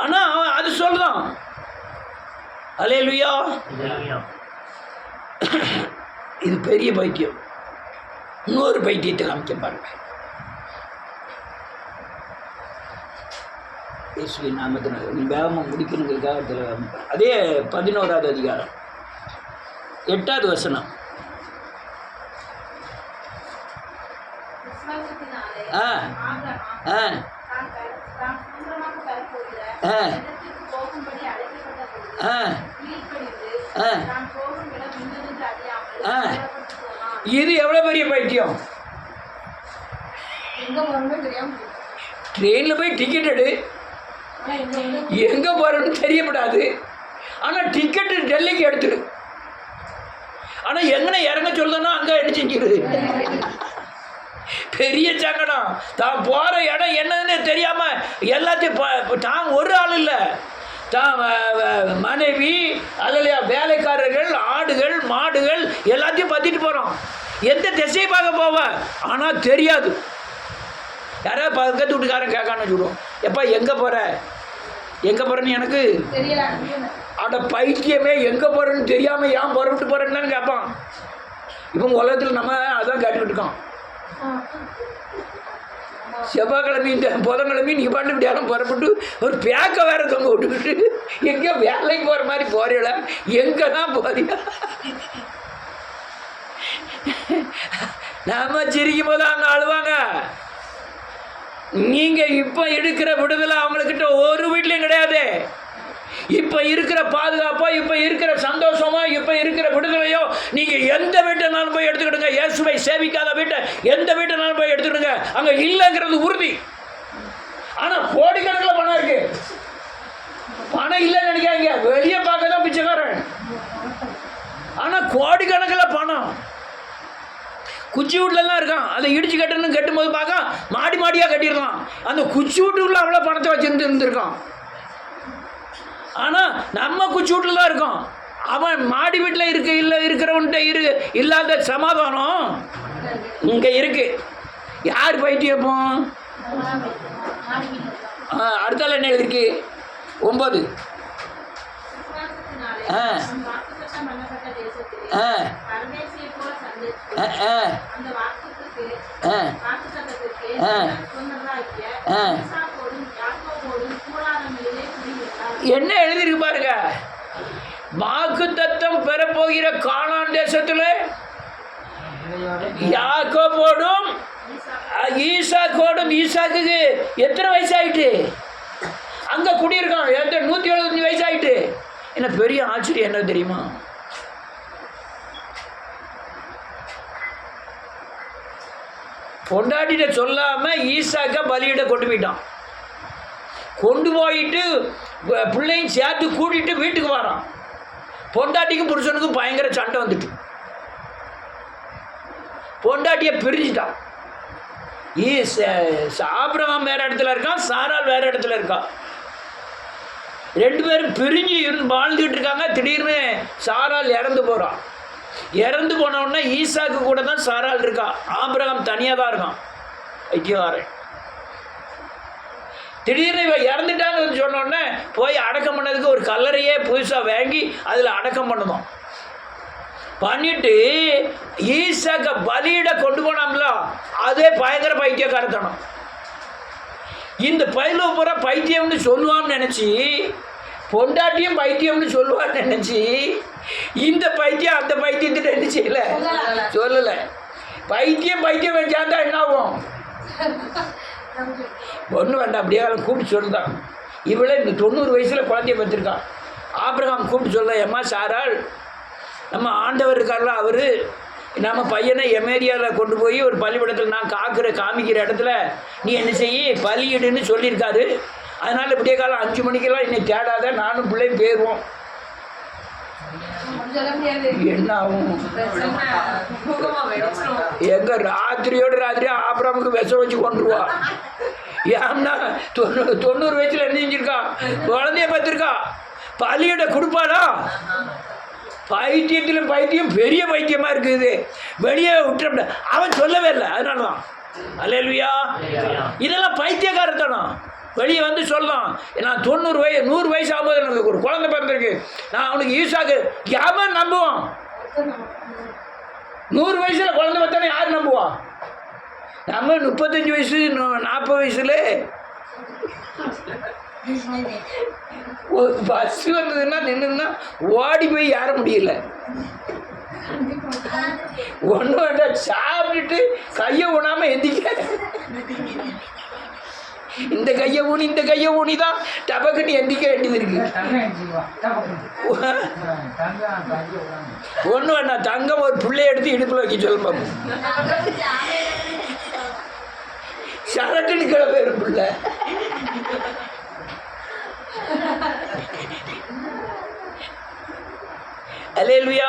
Speaker 1: ஆனால் அவன் அது சொல்லுதான். அல்லேலூயா. இது பெரிய பைத்தியம். இன்னொரு பைத்தியத்தை காமிக்க பாருங்க. இயேசுவின் நாமத்தினால நீ வேகமாக முடிக்கணுங்கிறதுக்காக அதே 11வது அதிகாரம் 8வது வசனம். இது எவ்வளவு பெரிய பைத்தியம்! ட்ரெயின்ல போய் டிக்கெட் எடு, எங்க போறோம்னு தெரியப்படாது. ஆனா டிக்கெட் டெல்லிக்கு எடுத்துடு. ஆனா எங்கன இறங்க சொல்லுன்னா அங்க அடிச்சுக்கிறது. பெரிய சங்கடம். தான் போற இடம் என்னன்னு தெரியாம எல்லாத்தையும் தான் ஒரு ஆள் இல்லை, தான் மனைவி, அதில் வேலைக்காரர்கள், ஆடுகள், மாடுகள் எல்லாத்தையும் பற்றிட்டு போகிறோம். எந்த திசையை பார்க்க போவேன் ஆனால் தெரியாது. யாராவது பக்கத்து வீட்டுக்காரன் கேட்கான்னு சொல்லுவோம், எப்பா எங்கே போகிற, எங்கே போகிறேன்னு எனக்கு அட பைத்தியமே, எங்கே போகிறேன்னு தெரியாமல் ஏன் புறப்பட்டு போகிறேன்னு கேட்பான். இப்போ உலகத்தில் நம்ம அதான் கேட்டுக்கிட்டு இருக்கோம். செவ்வாய்க்கிழமை இந்த புதன்கிழமை நீங்கள் பாட்டு இப்படி யாரும் புறப்பட்டு ஒரு பேக்க வேற தொங்க விட்டுக்கிட்டு எங்கே வேலைக்கு போகிற மாதிரி போறீங்களா? எங்கே தான் போறீங்க? நாம சிரிக்கும் போது அங்கே அழுவாங்க. நீங்கள் இப்போ எடுக்கிற விடுதலை அவங்கக்கிட்ட ஒரு வீட்லையும் கிடையாது. இப்போ இருக்கிற பாதுகாப்போ, இப்போ இருக்கிற சந்தோஷமோ, இப்போ இருக்கிற விடுதலையோ நீங்கள் எந்த வீட்டைனாலும் போய் எடுத்துக்கிடுங்க. இயேசுவை சேவிக்காத வீட்டை எந்த வீட்டைனாலும் போய் எடுத்துக்கிடுங்க, அங்கே இல்லைங்கிறது உறுதி. ஆனால் கோடிக்கணக்கில் பணம் இருக்கு. பணம் இல்லைன்னு நினைக்காங்க, வெளியே பார்க்க தான் பிச்சைக்காரன். ஆனால் கோடிக்கணக்கில் பணம் குச்சி வீட்டிலலாம் இருக்கான். அதை இடிச்சு கட்டணும்னு கட்டும்போது பார்க்க மாடி மாடியாக கட்டிடலாம். அந்த குச்சி வீட்டுக்குள்ள அவ்வளோ பணத்தை வச்சுருந்து இருந்திருக்கான். ஆனால் நம்ம குச்சி வீட்டில் தான் இருக்கோம். அவன் மாடி வீட்டில் இருக்கிறவன்கிட்ட இல்லாத சமாதானம் இங்கே இருக்கு. யார் பைத்தியப்போம்? அடுத்தால என்ன எழுதிருக்கு? 9. என்ன எழுதிருக்கு பாருங்க. வாக்குத்தத்தம் பெறப்போகிற கானான் தேசத்துல யாக்கோபோடும் ஈசாக்கோடும். ஈசாக்குக்கு எத்தனை வயசாயிட்டு அங்க குடியிருக்கான்? 175 வயசாயிட்டு. என்ன பெரிய ஆச்சரியம் என்ன தெரியுமா? பொண்டாட்டிட்ட சொல்லாம ஈசாக்க பலியிட கொண்டு போயிட்டான். கொண்டு போயிட்டு பிள்ளையும் சேர்த்து கூட்டிட்டு வீட்டுக்கு வரான். பொண்டாட்டிக்கும் புருஷனுக்கும் பயங்கர சண்டை வந்துட்டு பொண்டாட்டியை பிரிஞ்சுட்டான். ஆபிரகாம் வேற இடத்துல இருக்கான், சாராள் வேற இடத்துல இருக்கான். 2 பேரும் பிரிஞ்சு வாழ்ந்துட்டு இருக்காங்க. திடீர்னு சாராள் இறந்து போகிறான். இறந்து போனவுடனே ஈசாக்கு கூட தான் சாராள் இருக்கான், ஆபிரகாம் தனியாக தான் இருக்கான். ஐக்கியவாரன் திடீர்னு இவன் இறந்துட்டான்னு சொன்னோடனே போய் அடக்கம் பண்ணதுக்கு ஒரு கல்லறையே புதுசாக வாங்கி அதில் அடக்கம் பண்ணணும். பண்ணிட்டு ஈசாக்க பலியிட கொண்டு போனோம்ல, அதே பயங்கர பைத்தியக்காரத்தனம். இந்த பயில பூரா பைத்தியம்னு சொல்லுவான்னு நினச்சி, பொண்டாட்டியும் பைத்தியம்னு சொல்லுவான்னு நினச்சி, இந்த பைத்தியம் அந்த பைத்தியத்திட்ட என்ன செய்யலை, சொல்லலை. பைத்தியம் வச்சாந்தா என்ன ஆகும்? ஒன்று வேண்டாம், அப்படியே கூப்பிட்டு சொல்லுதான். இவளை இந்த 90 வயசில் குழந்தைய பார்த்துருக்கான். ஆபிரகாம் கூப்பிட்டு சொல்ல, எம்மா சாராள், நம்ம ஆண்டவர் இருக்கார்ல, அவர் நம்ம பையனை எமேரியாவில் கொண்டு போய் ஒரு பள்ளிக்கூடத்தில் நான் காமிக்கிற இடத்துல நீ என்ன செய்ய பலியிடுன்னு சொல்லியிருக்காரு. அதனால் இப்படியே காலம் 5 மணிக்கெல்லாம் என்னை தேடாத, நானும் பிள்ளையும் போயிடுவோம். என்ன ஆகும்? எங்க ராத்திரியோடு ராத்திரியா ஆபிரகாமுக்கு விஷம் வச்சு கொண்டுருவா. ஏன்னா 90 வயசுல என்ன செஞ்சிருக்கா, குழந்தைய பார்த்துருக்கா, பலியிட கொடுப்பாளா? பைத்தியத்திலும் பைத்தியம் பெரிய பைத்தியமாக இருக்குது. வெளியே விட்டுற அவன் சொல்லவே இல்லை. அதனால தான் அல்லேலூயா. இதெல்லாம் பைத்தியக்காரத்தனம். வெளியே வந்து சொல்லலாம், நான் 100 வயசு ஆகும்போது எனக்கு ஒரு குழந்தை பிறந்திருக்கு, நான் அவனுக்கு ஈசாக்கு. யாரும் நம்புவான்? 100 வயசுல குழந்தை பார்த்தானே யார் நம்புவான்? நம்ம 35 வயசு 40 வயசுல ஒரு பஸ் வந்ததுன்னா நின்றுன்னா ஓடி போய் ஏற முடியல. ஒன்று வேண்டாம், சாப்பிட்டுட்டு கையை ஊனாமல் எந்திக்க, இந்த கையை ஊனி இந்த கையை ஊனி தான் டபக்குன்னு எந்திக்க வேண்டியது இருக்கு. ஒன்று வேண்டாம், தங்கம் ஒரு பிள்ளைய எடுத்து இடுப்பில் வைக்க சொல்லுவோம், சரட்டுன்னு கிளம்பு பிள்ளை. அல்லேலூயா.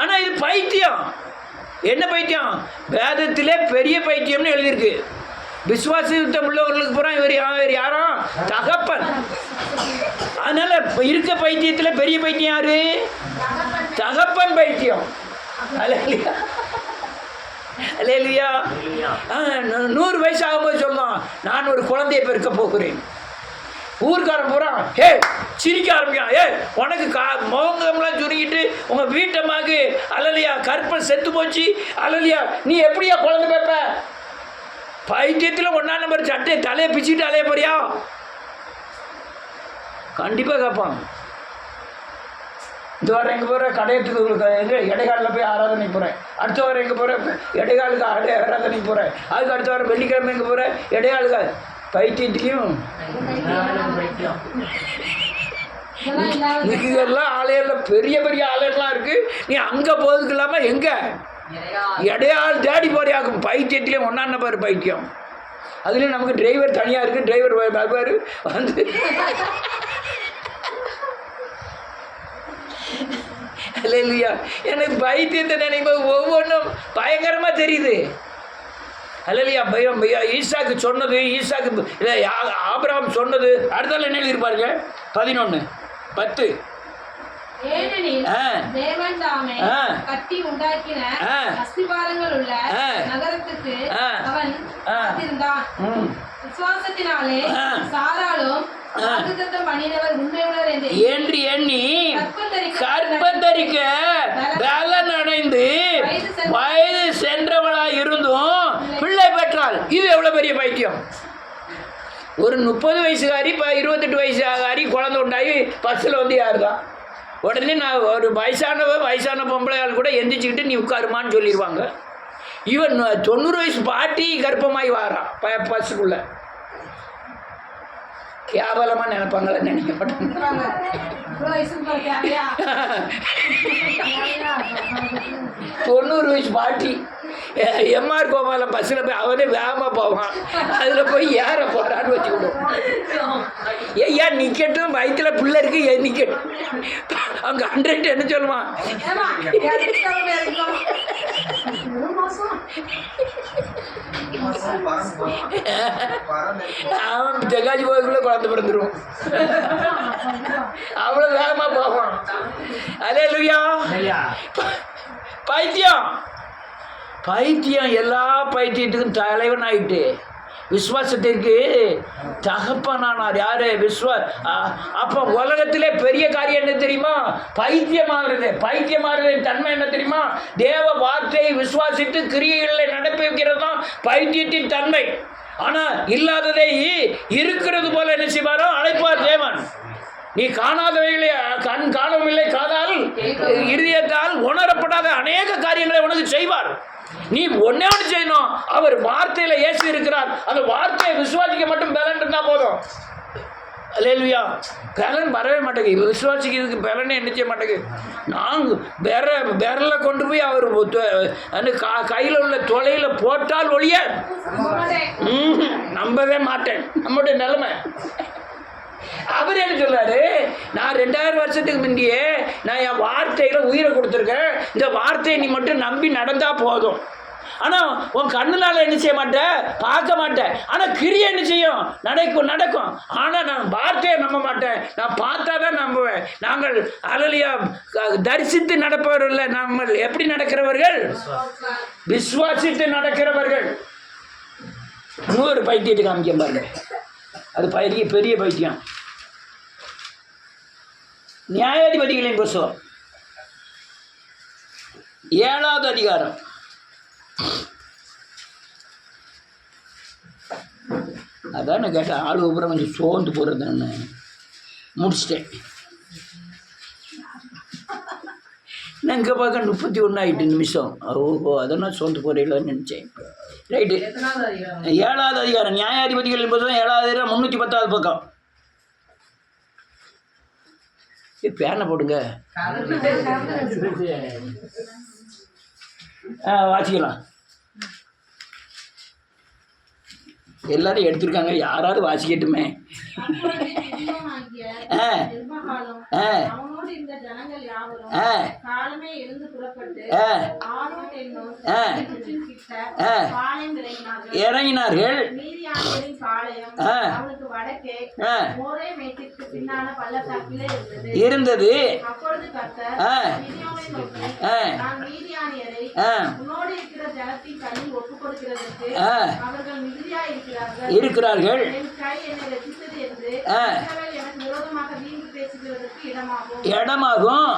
Speaker 1: ஆனா இது பைத்தியம். என்ன பைத்தியம்? வேதத்திலே பெரிய பைத்தியம்னு எழுதியிருக்கு. விசுவாசம் உள்ளவர்களுக்கு பூரா இவர் யாரும் தகப்பன். அதனால இருக்க பைத்தியத்துல பெரிய பைத்தியம் யாரு? தகப்பன் பைத்தியம். அல்லேலூயா. அல்லேலூயா. 100 வயசு ஆகும்போது சொல்லலாம், நான் ஒரு குழந்தையை பெருக்க போகிறேன். ஊர்காரன் பூரா ஹே சிரிக்க ஆரம்பிக்கான். உனக்கு முகங்கம்லாம் சுருங்கிட்டு உங்கள் வீட்டம்மாக்கு அலலியா கற்பனை செத்து போச்சு, அலலியா நீ எப்படியா குழந்தை பெப்ப? பைத்தியத்தில் 1ஆம் நம்பர் சட்டை தலையை பிச்சுட்டு அலைய போறியா? கண்டிப்பாக கேட்பான். இந்த வாரம் எங்கே போகிறேன், கடையத்துக்கு எங்கே இடைக்காலில் போய் ஆராதனை போகிறேன். அடுத்த வாரம் எங்கே போகிறேன், இடைக்காலுக்கு ஆராதனைக்கு போகிறேன். அதுக்கு அடுத்த வாரம் வெள்ளிக்கிழமை எங்கே போகிறேன், இடைக்காலுக்கு. பைத்தியத்துலையும் இதெல்லாம் ஆலயெல்லாம் பெரிய பெரிய ஆலயம்லாம் இருக்கு. நீ அங்கே போகிறதுக்கு இல்லாமல் எங்கே இடையாள் தேடி போறியாக்கும். பைத்தியத்திலையும் 1ஆம் நம்பர் பைத்தியம். அதுலேயும் நமக்கு டிரைவர் தனியாக இருக்குது. டிரைவர் பாபார் வந்து அல்லேலூயா. எனக்கு பைத்தியத்தை நினைக்கும்போது ஒவ்வொன்றும் பயங்கரமாக தெரியுது. அல்லேலூயா. பயம் ஈசாக்கு சொன்னது, ஈசாக்கு ஆபிரகாம் சொன்னது. அடுத்தால என்ன எழுதியிருப்பாருங்க? 11:10. என்று எண்ணி கற்பந்தரிக்க பலன் அடைந்து வயது சென்றவளாய் இருந்தும் பிள்ளை பெற்றாள். இது எவ்வளவு பெரிய பைத்தியம்! ஒரு 30 வயசுக்காரி 28 வயசுக்காரி குழந்தை உண்டாகி பஸ்ஸில் வந்து யாருதான் உடனே நான் ஒரு வயசான பொம்பளையால் கூட எந்திரிச்சுக்கிட்டு நீ உட்காருமான்னு சொல்லிடுவாங்க. இவன் 90 வயசு பாட்டி கர்ப்பமாகி வாரான் பஸ்ஸுக்குள்ள. கேவலமாக நினைப்பாங்களே, நினைக்க மாட்டாங்க. 90 வயசு பாட்டி எம்ஆர் கோபாலம் பஸ்ஸில் போய் அவனே வேகமாக போவான். அதில் போய் ஏற போகிறான்னு வச்சுக்கிடும். ஐயா நிற்கட்டும், வயிற்றில் பிள்ளை இருக்கு, நிற்கட்டும். அவங்க 100 என்ன சொல்லுவான்? அவன் தெகாஜி போய்க்குள்ள குழந்தை பிறந்துடும். அவ்வளோ வேகமாக போகும். அதே லுயா பைத்தியம் பைத்தியம் எல்லா பைத்தியத்துக்கும் தலைவன் ஆகிட்டு விசுவாசத்திற்கு தகப்பனானார். யாரு? அப்போ உலகத்திலே பெரிய காரியம் என்ன தெரியுமா? பைத்தியமாகிறது. பைத்தியமாகிறதின் தன்மை என்ன தெரியுமா? தேவ வார்த்தையை விசுவாசித்து கிரியைகளை நடப்பிக்கிறது தான் பைத்தியத்தின் தன்மை. ஆனால் இல்லாததை இருக்கிறது போல என்ன செய்வாரோ அழைப்பார் தேவன். நீ காணாதவைகளை கண் காணவில்லை, காதால் இருதயத்தால் உணரப்படாத அநேக காரியங்களை உனக்கு செய்வார். நீ ஒன்னே ஒன்று செய்யணும். அவர் வார்த்தையில இயேசு இருக்கிறார். அந்த வார்த்தையை விசுவாசிக்க மட்டும் பலன் இருந்தா போதும். அல்லேலூயா. பலன் வரவே மாட்டேங்குது. விசுவாசிக்கிறதுக்கு பலனே என்ன செய்ய மாட்டேங்குது. நாங்கள் விரல கொண்டு போய் அவர் அந்த கையில் உள்ள தொலையில் போட்டால் ஒழிய நம்பவே மாட்டேன். நம்முடைய நிலைமை. அவர் என்ன சொல்றாரு? நான் 2000 வருஷத்துக்கு முந்தையே நான் என் வார்த்தையில உயிரை கொடுத்துருக்கேன். இந்த வார்த்தையை நீ மட்டும் நம்பி நடந்தா போதும். ஆனால் உன் கண்ணுனால என்ன செய்ய மாட்டேன், பார்க்க மாட்டேன். ஆனால் கிரியை என்ன செய்யும்? நடக்கும். ஆனால் நான் வார்த்தையை நம்ப மாட்டேன். நான் பார்த்தா தான் நம்புவேன். நாங்கள் அலலியா தரிசித்து நடப்பவர்கள். நம்ம எப்படி நடக்கிறவர்கள்? விசுவாசித்து நடக்கிறவர்கள். இன்னொரு பைத்தியத்தை காமிக்க பாருங்க. அது பெரிய பைத்தியம். நியாயாதிபதிகளின் புத்தகம் 7வது அதிகாரம். அதான் நான் கேட்டேன். ஆளு அப்புறம் கொஞ்சம் சோர்ந்து போகிறதுன்னு முடிச்சிட்டேன். நான் இங்கே பார்க்க 31 ஆகிட்டு நிமிஷம். ஓஹோ, அதெல்லாம் சோர்ந்து போகிறீங்களான்னு நினச்சேன். ரைட்டு. 7வது அதிகாரம் நியாயாதிபதிகளின் புத்தகம் 7வது அதிகாரம் 310வது பக்கம். பேனை போடுங்க, வாசிக்கலாம். எல்லாரும் எடுத்திருக்காங்க. யாராவது வாசிக்கட்டுமே. இறங்கினார்கள். இருந்தது. இருக்கிறார்கள். இடமாகும்.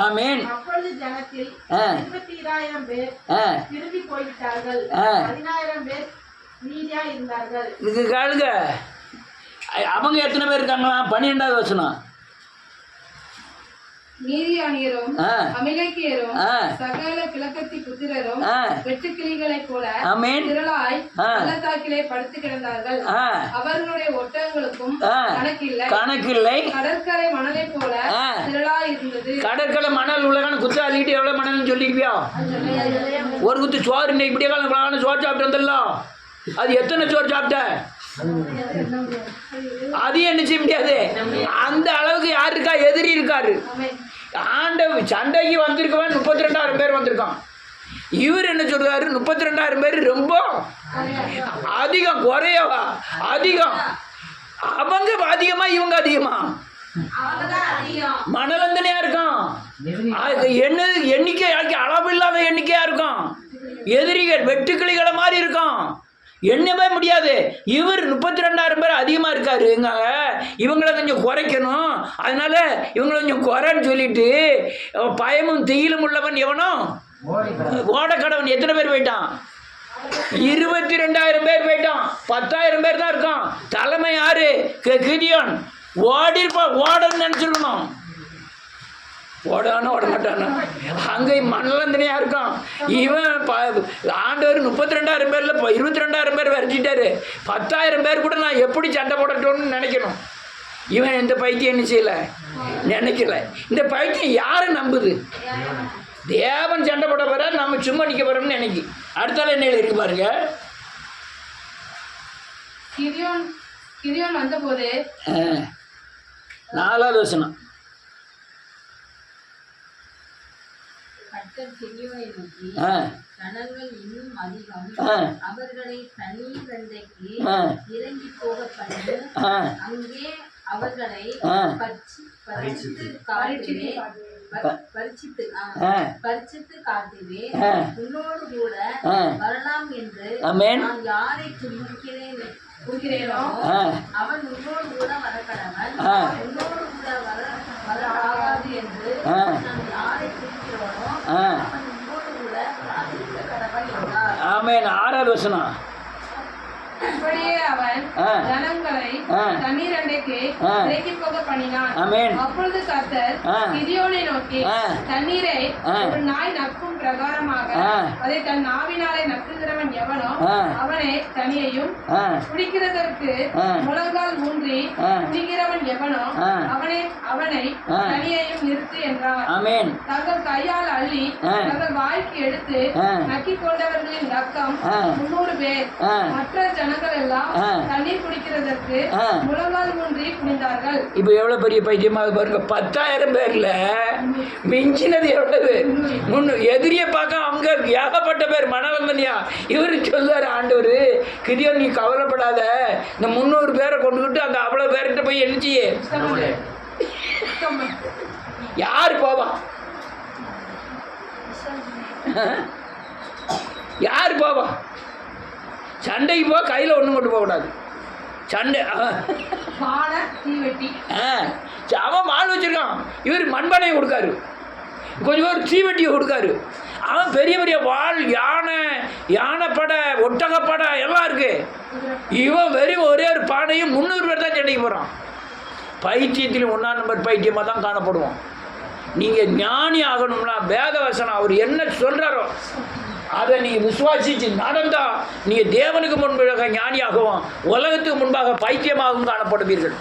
Speaker 1: ஆமென். அப்பொழுது ஜனத்தில் 22,000 பேர் திரும்பி போய்விட்டார்கள். 10,000 பேர் மீதியா இருந்தார்கள். இது கேளுங்க. அவங்க எத்தனை பேர் இருக்காங்களா? 12வது வசனம்.
Speaker 2: மீதியானியரும் அமிலேக்கியரும் சகல கிழக்கத்தி புத்திரரும் வெட்டுக்கிளிகளைப் போல திரளாய் பள்ளத்தாக்கிலே படுத்து கிடந்தார்கள். அவர்களுடைய ஒட்டகங்களுக்கும் கணக்கில்லை. கடற்கரை மணலை போல திரளாய் இருந்தது.
Speaker 1: கடற்கரை மணல் உலகான குத்து அள்ளிட்டு எவ்வளவு மணல்னு சொல்லிருப்பியா? ஒரு குத்து சோறு இன்னைக்கு இப்படியே காலம் சோறு சாப்பிட்டு வந்துடலாம். அது எத்தனை சோறு சாப்பிட்ட? அது என்ன செய்ய முடியாது. அந்த அளவுக்கு யாரு இருக்கா? எதிரி இருக்காரு. ஆண்டவர் சண்டைக்கு வந்திருக்கவன் 32,000 பேர் வந்திருக்கான். இவர் என்ன சொல்றாரு? 32,000 பேர் ரொம்ப அதிகம். குறையவா? அதிகம். அவங்க அதிகமா, இவங்க அதிகமா? மனவந்தனையா இருக்கும். எண்ணிக்கை அளவில்லாத எண்ணிக்கையா இருக்கும். எதிரிகள் வெட்டுக்கிளிகளை மாதிரி இருக்கும். எண்ணவே முடியாது. இவர் 32,000 பேர் அதிகமாக இருக்காரு. இவங்களை கொஞ்சம் குறைக்கணும். அதனால இவங்களை கொஞ்சம் குறைன்னு சொல்லிட்டு பயமும் தீயிலும் உள்ளவன் எவனோ ஓடக்கடவன். எத்தனை பேர் போயிட்டான்? 22,000 பேர் போயிட்டான். 10,000 பேர் தான் இருக்கான். தலைமை யாரு? கிதியோன். ஓடன்னு நினச்சிருக்கணும். ஓடானோ ஓட மாட்டானோ அங்கே மனலந்தனையா இருக்கான். இவன் ஆண்டவர் 32,000 பேர்ல 22,000 பேர் வரைச்சிட்டாரு. 10,000 பேர் கூட நான் எப்படி சண்டை போடட்டும்னு நினைக்கணும். இவன் இந்த பைத்தியம் என்ன செய்யல, நினைக்கல. இந்த பைத்தியம் யாரை நம்புது? தேவன் சண்டை போட போற, நம்ம சும்மா நிற்க போறோம்னு நினைக்கி. அடுத்தால என்ன இருக்கு பாருங்க.
Speaker 2: கிதியோன் வந்தபோது
Speaker 1: 4வது வசனம்.
Speaker 3: கர்த்தர் கிதியோனை நோக்கி, ஜனங்கள் இன்னும் அதிகம், அவர்களை தண்ணீரண்டைக்கு இறங்கி போக பண்ணு, அங்கே அவர்களை பரிசித்து காட்டுவேன், உன்னோடு கூட வரலாம் என்று நான் யாரை குறிக்கிறேனோ அவன் உன்னோடு கூட வரக்கடவன், உன்னோடு கூட வர ஆகாது என்று நான் யாரை குறிக்கிறோனோ அவன் உன்னோடு கூட வராதிருக்க கடவன் என்றார்.
Speaker 1: ஆமென். 6வது வசனம்.
Speaker 2: அப்படியே அவன் ஜனங்களை தண்ணீர் அண்டைக்கு இறக்கி போக பண்ணினான். அப்பொழுது கர்த்தர் கிதியோனை நோக்கி, தண்ணீரை ஒரு நாய் நக்கும் பிரகாரமாக அதை தன் நாவினாலே நக்குகிறவன் எவனோ அவனை தனியையும், குடிக்கிறதற்கு முழங்கால் ஊன்றி குடிக்கிறவன் எவனோ அவனை தனியையும் நிறுத்து என்றார். தங்கள் கையால் அள்ளி தங்கள் வாய்க்கு எடுத்து நக்கி கொண்டவர்களின் ரக்கம் 300 பேர். மற்ற ஜனங்கள் எல்லாம் தண்ணீர் குடிக்கிறதற்கு முழங்கால் ஊன்றி குனிந்தார்கள்.
Speaker 1: இப்போ எவ்வளவு பெரிய பைத்தியமாக பாருங்க. 10,000 பேர்ல மிஞ்சினது எவ்வளவு? எதிரியை பார்க்க அவங்க ஏகப்பட்ட பேர் மனவந்தனியா. இவரு சொல்லுவாரு, ஆண்டவர் கிதியோன் நீ கவலைப்படாத, இந்த 300 பேரை கொண்டுகிட்டு அந்த அவ்வளவு பேர்கிட்ட போய் எழுச்சியே யாரு போவா? யாரு போவா? சண்டைக்கு போக கையில் ஒன்றும் கொண்டு போகக்கூடாது. சண்டை அவன் மால் வச்சிருக்கான், இவர் மண்பானையை கொடுக்காரு, கொஞ்சம் பேர் தீவெட்டியை கொடுக்காரு. அவன் பெரிய பெரிய வாள், யானைப்படை, ஒட்டகப்படை எல்லாம் இருக்கு. இவன் வெறும் ஒரே ஒரு பானையும் 300 பேர் தான் சண்டைக்கு போகிறான். பைத்தியத்திலும் 1ஆம் நம்பர் பைத்தியமாக தான் காணப்படுவோம். நீங்கள் ஞானி ஆகணும்னா வேதவசனம் அவர் என்ன சொல்கிறாரோ அதை நீங்கள் விசுவாசித்து நடந்தா நீங்கள் தேவனுக்கு முன்பாக ஞானியாகவும் உலகத்துக்கு முன்பாக பைத்தியமாகவும் காணப்படுவீர்கள்.